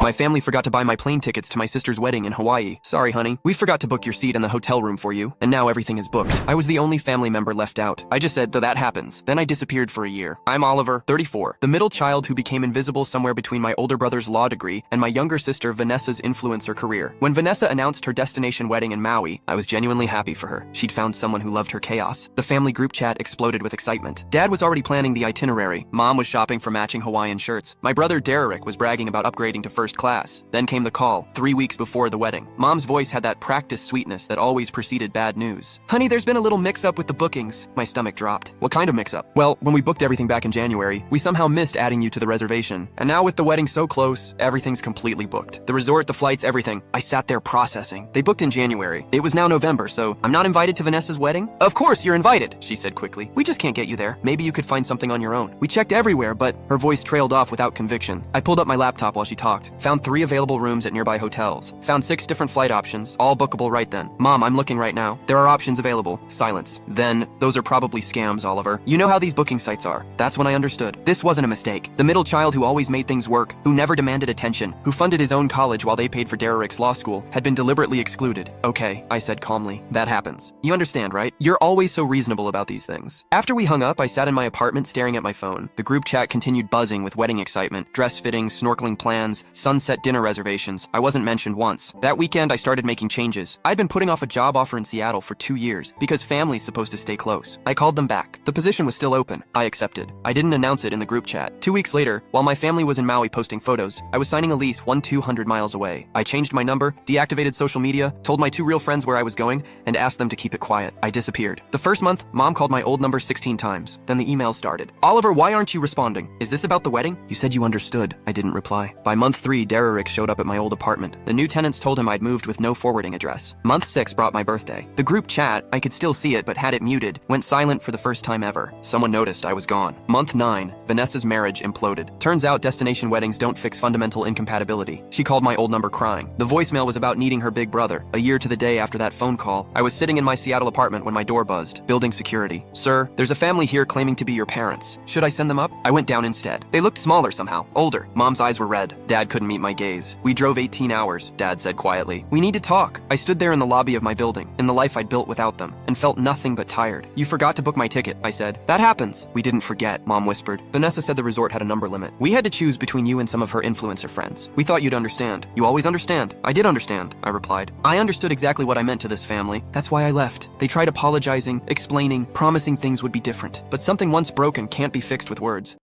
My family forgot to buy my plane tickets to my sister's wedding in Hawaii. Sorry, honey. We forgot to book your seat in the hotel room for you, and now everything is booked. I was the only family member left out. I just said, though that happens. Then I disappeared for a year. I'm Oliver, 34, the middle child who became invisible somewhere between my older brother's law degree and my younger sister Vanessa's influencer career. When Vanessa announced her destination wedding in Maui, I was genuinely happy for her. She'd found someone who loved her chaos. The family group chat exploded with excitement. Dad was already planning the itinerary. Mom was shopping for matching Hawaiian shirts. My brother Derek was bragging about upgrading to first class. Then came the call, 3 weeks before the wedding. Mom's voice had that practiced sweetness that always preceded bad news. Honey, there's been a little mix-up with the bookings. My stomach dropped. What kind of mix-up? Well, when we booked everything back in January, we somehow missed adding you to the reservation. And now with the wedding so close, everything's completely booked. The resort, the flights, everything. I sat there processing. They booked in January. It was now November, so I'm not invited to Vanessa's wedding? Of course you're invited, she said quickly. We just can't get you there. Maybe you could find something on your own. We checked everywhere, but her voice trailed off without conviction. I pulled up my laptop while she talked. Found 3 available rooms at nearby hotels. Found 6 different flight options, all bookable right then. Mom, I'm looking right now. There are options available. Silence. Then, those are probably scams, Oliver. You know how these booking sites are. That's when I understood. This wasn't a mistake. The middle child who always made things work, who never demanded attention, who funded his own college while they paid for Derek's law school, had been deliberately excluded. Okay, I said calmly. That happens. You understand, right? You're always so reasonable about these things. After we hung up, I sat in my apartment staring at my phone. The group chat continued buzzing with wedding excitement, dress fittings, snorkeling plans, sunset dinner reservations. I wasn't mentioned once. That weekend, I started making changes. I'd been putting off a job offer in Seattle for 2 years because family's supposed to stay close. I called them back. The position was still open. I accepted. I didn't announce it in the group chat. 2 weeks later, while my family was in Maui posting photos, I was signing a lease 200 miles away. I changed my number, deactivated social media, told my 2 real friends where I was going, and asked them to keep it quiet. I disappeared. The first month, Mom called my old number 16 times. Then the emails started. Oliver, why aren't you responding? Is this about the wedding? You said you understood. I didn't reply. By month 3, Derek showed up at my old apartment. The new tenants told him I'd moved with no forwarding address. Month 6 brought my birthday. The group chat, I could still see it but had it muted, went silent for the first time ever. Someone noticed I was gone. Month 9, Vanessa's marriage imploded. Turns out destination weddings don't fix fundamental incompatibility. She called my old number crying. The voicemail was about needing her big brother. A year to the day after that phone call, I was sitting in my Seattle apartment when my door buzzed. Building security. Sir, there's a family here claiming to be your parents. Should I send them up? I went down instead. They looked smaller somehow, older. Mom's eyes were red. Dad couldn't meet my gaze. We drove 18 hours, Dad said quietly. We need to talk. I stood there in the lobby of my building, in the life I'd built without them, and felt nothing but tired. You forgot to book my ticket, I said. That happens. We didn't forget, Mom whispered. Vanessa said the resort had a number limit. We had to choose between you and some of her influencer friends. We thought you'd understand. You always understand. I did understand, I replied. I understood exactly what I meant to this family. That's why I left. They tried apologizing, explaining, promising things would be different. But something once broken can't be fixed with words.